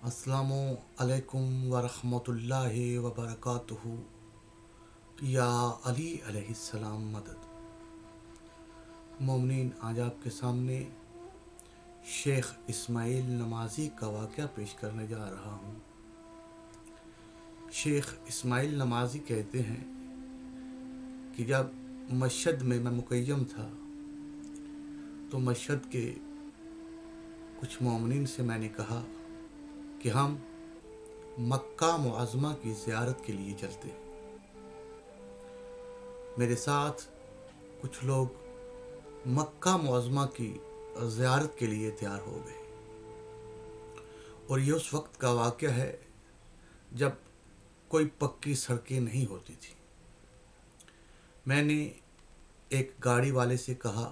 अस्सलामु अलैकुम वरहमतुल्लाहि वबरकातुहू। या अली अलैहिस्सलाम मदद। मोमिनीन, आज आपके सामने शेख इस्माइल नमाजी का वाक़या पेश करने जा रहा हूँ। शेख इस्माइल नमाजी कहते हैं कि जब मशहद में मैं मुक़य्यम था तो मशहद के कुछ मोमिनीन से मैंने कहा कि हम मक्का मुअज़्ज़मा की ज़ियारत के लिए चलते हैं। मेरे साथ कुछ लोग मक्का मुअज़्ज़मा की ज़ियारत के लिए तैयार हो गए और ये उस वक्त का वाक़या है जब कोई पक्की सड़कें नहीं होती थी। मैंने एक गाड़ी वाले से कहा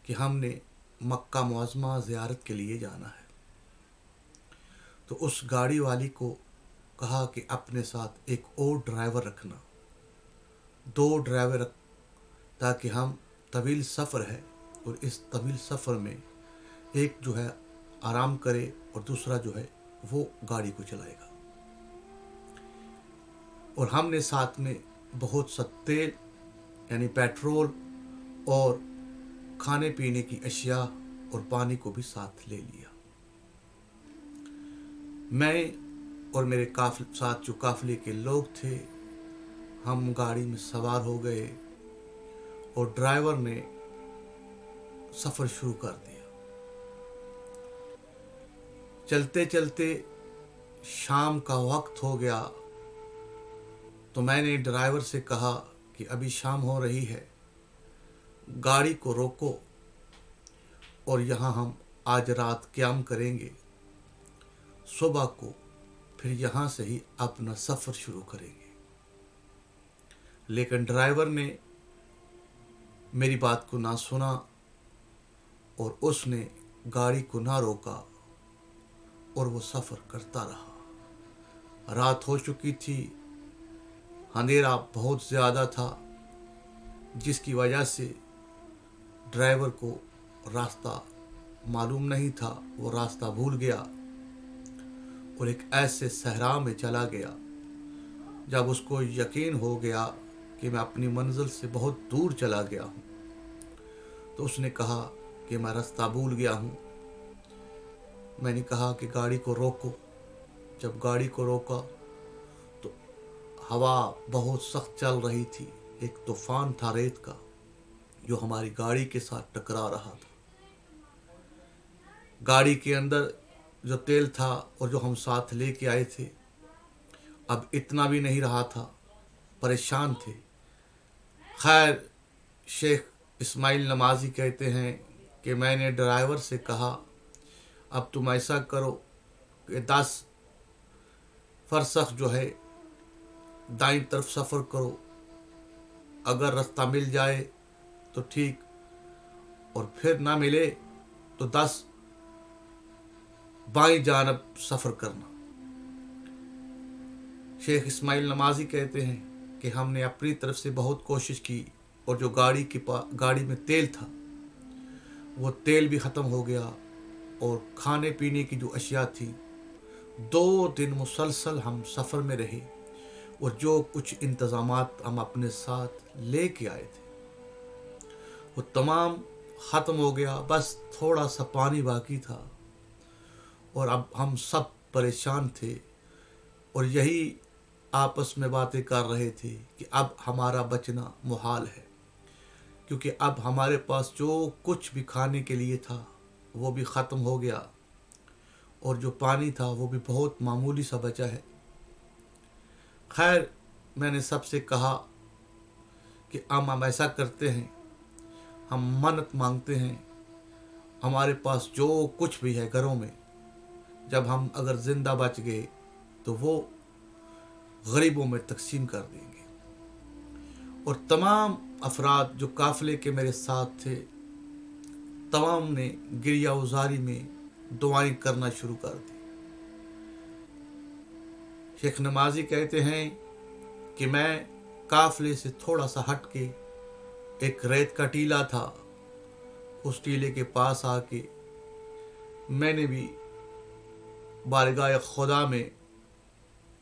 कि हमने मक्का मुअज़्ज़मा ज़ियारत के लिए जाना है, तो उस गाड़ी वाली को कहा कि अपने साथ एक और ड्राइवर रखना, 2 ड्राइवर रख, ताकि हम तवील सफ़र है और इस तवील सफ़र में एक जो है आराम करे और दूसरा जो है वो गाड़ी को चलाएगा। और हमने साथ में बहुत सा तेल यानी पेट्रोल और खाने पीने की अशिया और पानी को भी साथ ले लिया। मैं और मेरे साथ जो काफ़िले के लोग थे, हम गाड़ी में सवार हो गए और ड्राइवर ने सफ़र शुरू कर दिया। चलते चलते शाम का वक्त हो गया तो मैंने ड्राइवर से कहा कि अभी शाम हो रही है, गाड़ी को रोको और यहाँ हम आज रात क़याम करेंगे, सुबह को फिर यहाँ से ही अपना सफ़र शुरू करेंगे। लेकिन ड्राइवर ने मेरी बात को ना सुना और उसने गाड़ी को ना रोका और वो सफ़र करता रहा। रात हो चुकी थी, अंधेरा बहुत ज़्यादा था, जिसकी वजह से ड्राइवर को रास्ता मालूम नहीं था। वो रास्ता भूल गया और एक ऐसे सहरा में चला गया। जब उसको यकीन हो गया कि मैं अपनी मंजिल से बहुत दूर चला गया हूँ, तो उसने कहा कि मैं रास्ता भूल गया हूँ। मैंने कहा कि गाड़ी को रोको। जब गाड़ी को रोका तो हवा बहुत सख्त चल रही थी, एक तूफ़ान था रेत का जो हमारी गाड़ी के साथ टकरा रहा था। गाड़ी के अंदर जो तेल था और जो हम साथ लेके आए थे अब इतना भी नहीं रहा था, परेशान थे। खैर, शेख इस्माइल नमाजी कहते हैं कि मैंने ड्राइवर से कहा, अब तुम ऐसा करो कि 10 फरसख जो है दाईं तरफ सफ़र करो, अगर रास्ता मिल जाए तो ठीक और फिर ना मिले तो 10 बाईं जानब सफ़र करना। शेख इस्माइल नमाजी कहते हैं कि हमने अपनी तरफ से बहुत कोशिश की और जो गाड़ी में तेल था वो तेल भी ख़त्म हो गया और खाने पीने की जो अशिया थी, 2 दिन मुसलसल हम सफ़र में रहे और जो कुछ इंतज़ामात हम अपने साथ ले के आए थे वो तमाम ख़त्म हो गया। बस थोड़ा सा पानी बाकी था और अब हम सब परेशान थे और यही आपस में बातें कर रहे थे कि अब हमारा बचना मुहाल है, क्योंकि अब हमारे पास जो कुछ भी खाने के लिए था वो भी ख़त्म हो गया और जो पानी था वो भी बहुत मामूली सा बचा है। खैर, मैंने सबसे कहा कि हम ऐसा करते हैं, हम मन्नत मांगते हैं, हमारे पास जो कुछ भी है घरों में, जब हम अगर ज़िंदा बच गए तो वो गरीबों में तकसीम कर देंगे। और तमाम अफराद जो काफ़िले के मेरे साथ थे, तमाम ने गिरिया उजारी में दुआएं करना शुरू कर दी। शेख नमाजी कहते हैं कि मैं काफ़िले से थोड़ा सा हट के एक रेत का टीला था, उस टीले के पास आके मैंने भी बारगाह खुदा में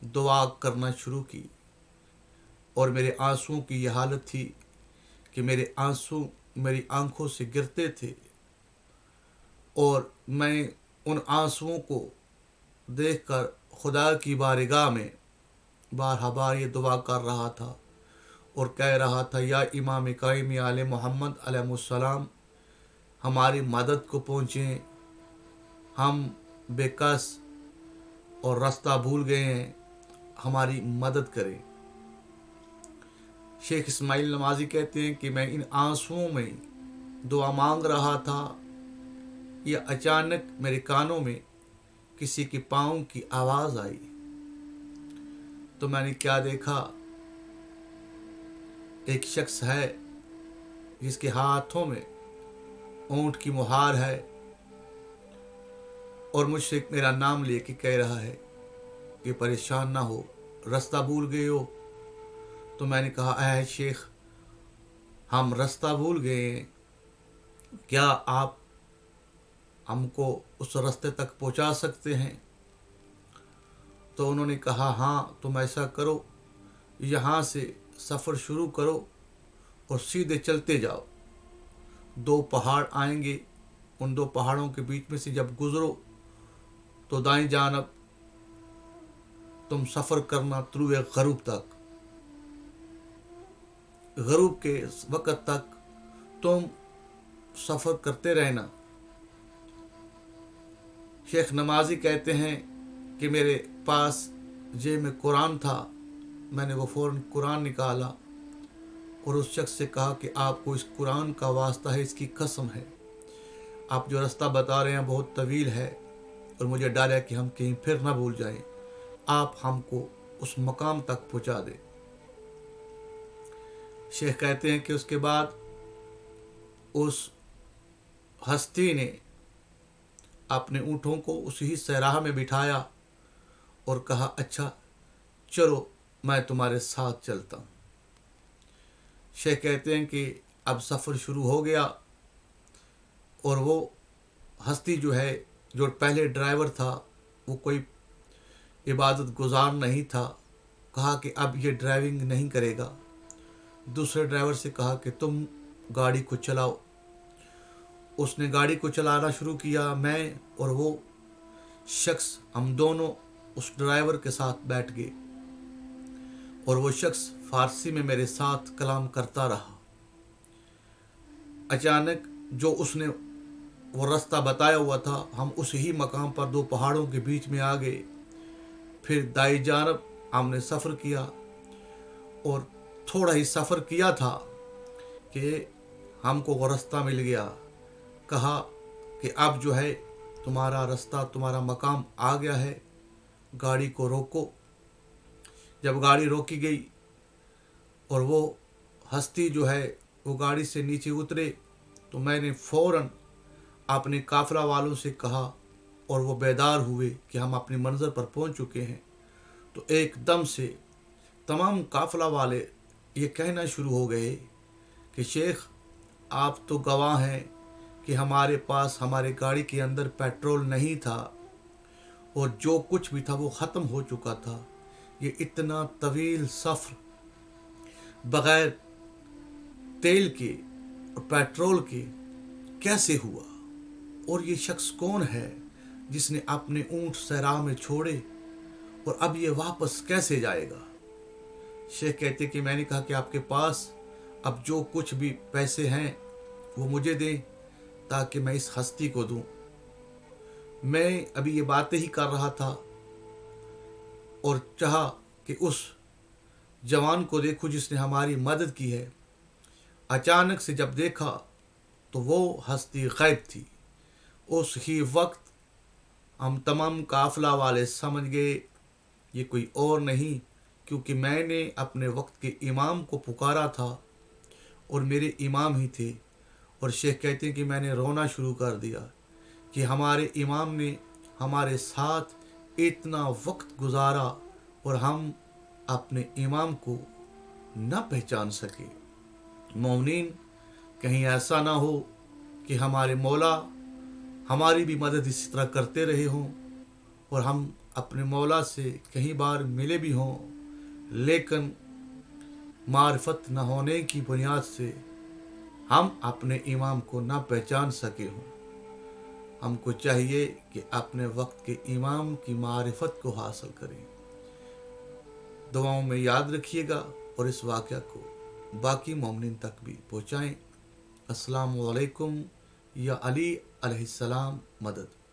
दुआ करना शुरू की और मेरे आंसुओं की यह हालत थी कि मेरे आंसू मेरी आंखों से गिरते थे और मैं उन आंसुओं को देखकर खुदा की बारगाह में बार ये दुआ कर रहा था और कह रहा था, या इमाम कायम आले मोहम्मद अलैहिस्सलाम हमारी मदद को पहुँचें, हम बेकस और रास्ता भूल गए हैं, हमारी मदद करें। शेख इस्माइल नमाजी कहते हैं कि मैं इन आंसुओं में दुआ मांग रहा था, यह अचानक मेरे कानों में किसी के पाँव की आवाज़ आई तो मैंने क्या देखा, एक शख्स है जिसके हाथों में ऊंट की मुहार है और मुझसे मेरा नाम लेके कह रहा है कि परेशान ना हो, रास्ता भूल गए हो। तो मैंने कहा, ऐ शेख, हम रास्ता भूल गए हैं, क्या आप हमको उस रास्ते तक पहुंचा सकते हैं? तो उन्होंने कहा, हाँ, तुम ऐसा करो, यहाँ से सफ़र शुरू करो और सीधे चलते जाओ, 2 पहाड़ आएंगे, उन 2 पहाड़ों के बीच में से जब गुजरो तो दाएं जानब तुम सफ़र करना तुलुए ग़रूब तक, ग़रूब के वक़्त तक तुम सफ़र करते रहना। शेख नमाजी कहते हैं कि मेरे पास जेब में कुरान था, मैंने वो फ़ौरन कुरान निकाला और उस शख्स से कहा कि आपको इस कुरान का वास्ता है, इसकी कसम है, आप जो रास्ता बता रहे हैं बहुत तवील है और मुझे डर है कि हम कहीं फिर ना भूल जाएं, आप हमको उस मकाम तक पहुंचा दें। शेख कहते हैं कि उसके बाद उस हस्ती ने अपने ऊँटों को उसी सहराह में बिठाया और कहा, अच्छा चलो मैं तुम्हारे साथ चलता हूँ। शेख कहते हैं कि अब सफ़र शुरू हो गया और वो हस्ती जो है, जो पहले ड्राइवर था, वो कोई इबादत गुजार नहीं था, कहा कि अब ये ड्राइविंग नहीं करेगा। दूसरे ड्राइवर से कहा कि तुम गाड़ी को चलाओ। उसने गाड़ी को चलाना शुरू किया। मैं और वो शख्स, हम दोनों उस ड्राइवर के साथ बैठ गए और वो शख्स फ़ारसी में मेरे साथ कलाम करता रहा। अचानक जो उसने वो रास्ता बताया हुआ था, हम उस ही मकाम पर 2 पहाड़ों के बीच में आ गए। फिर दाई जानब हमने सफ़र किया और थोड़ा ही सफ़र किया था कि हमको वो रास्ता मिल गया। कहा कि अब जो है तुम्हारा रास्ता, तुम्हारा मकाम आ गया है, गाड़ी को रोको। जब गाड़ी रोकी गई और वो हस्ती जो है वो गाड़ी से नीचे उतरे तो मैंने फ़ौरन अपने काफ़िला वालों से कहा और वो बेदार हुए कि हम अपनी मंज़िल पर पहुंच चुके हैं। तो एकदम से तमाम काफ़िला वाले ये कहना शुरू हो गए कि शेख, आप तो गवाह हैं कि हमारे पास हमारे गाड़ी के अंदर पेट्रोल नहीं था और जो कुछ भी था वो ख़त्म हो चुका था। ये इतना तवील सफ़र बग़ैर तेल के और पेट्रोल के कैसे हुआ, और ये शख्स कौन है जिसने अपने ऊँट सहरा में छोड़े और अब ये वापस कैसे जाएगा? शेख कहते कि मैंने कहा कि आपके पास अब जो कुछ भी पैसे हैं वो मुझे दें ताकि मैं इस हस्ती को दूं। मैं अभी ये बातें ही कर रहा था और चाहा कि उस जवान को देखूं जिसने हमारी मदद की है। अचानक से जब देखा तो वो हस्ती गायब थी। उस ही वक्त हम तमाम काफ़िला वाले समझ गए ये कोई और नहीं, क्योंकि मैंने अपने वक्त के इमाम को पुकारा था और मेरे इमाम ही थे। और शेख कहते हैं कि मैंने रोना शुरू कर दिया कि हमारे इमाम ने हमारे साथ इतना वक्त गुजारा और हम अपने इमाम को न पहचान सके। मोमिनीन, कहीं ऐसा ना हो कि हमारे मौला हमारी भी मदद इसी तरह करते रहे हों اور ہم اپنے مولا سے کئی بار ملے بھی ہوں، لیکن معرفت نہ ہونے کی بنیاد سے ہم اپنے امام کو نہ پہچان سکے ہوں۔ ہم کو چاہیے کہ اپنے وقت کے امام کی معرفت کو حاصل کریں۔ دعاؤں میں یاد رکھیے گا اور اس واقعہ کو باقی مومنین تک بھی پہنچائیں۔ السلام علیکم، یا علی علیہ السلام مدد۔